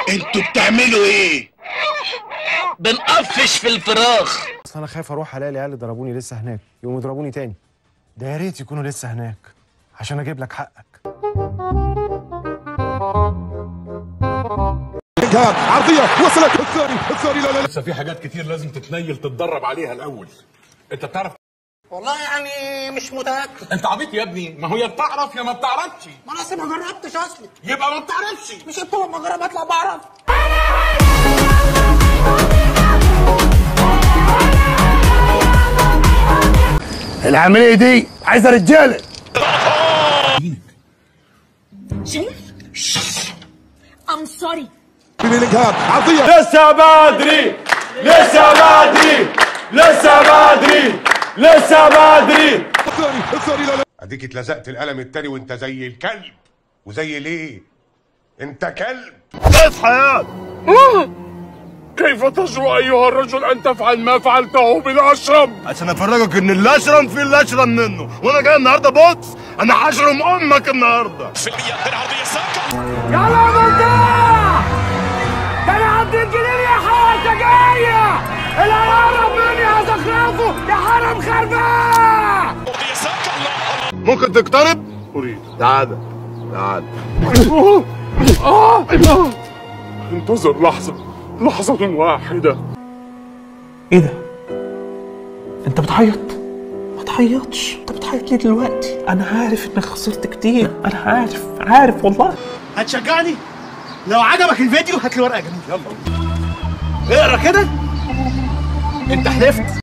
انتوا بتعملوا ايه؟ بنقفش في الفراخ. اصل انا خايف اروح الاقي العيال اللي ضربوني لسه هناك يقوموا يضربوني تاني. ده يا ريت يكونوا لسه هناك عشان اجيب لك حقك. عرضيه وصلت الثاني لا لسه في حاجات كتير لازم تتنيل تتدرب عليها الاول. انت بتعرف؟ والله يعني مش متاكد. انت عبيط يا ابني، ما هو يا بتعرف يا ما بتعرفش. ما انا اصلا ما جربتش اصلي. يبقى ما بتعرفش. مش انت لما اجرب اطلع بعرف. العملية دي عايزة رجالة. شايف؟ I'm sorry. بيلينغهام عرضيه لسه بدري لسه بدري لسه بدري لسه بدري. الثاني لا اديك اتلزقت القلم التاني وانت زي الكلب. وزي ليه؟ انت كلب. اصحى يا كيف تجرؤ ايها الرجل ان تفعل ما فعلته بالاشرم؟ عشان افرجك ان الاشرم في الاشرم منه، وانا جاي النهارده بوكس، انا هشرم امك النهارده. يلا ممتاز! ده انا عبد الجليل يا حارة جاية! اللي هيقرب مني هزخرفه يا حرم خربان! ممكن تقترب؟ اريد. تعال تعال. انتظر لحظة واحدة. ايه ده؟ انت بتعيط؟ ما تعيطش، انت بتعيط ليه دلوقتي؟ انا عارف انك خسرت كتير، انا عارف والله. هتشجعني؟ لو عجبك الفيديو هات لي ورقة جميلة. يلا اقرا كده. انت حلفت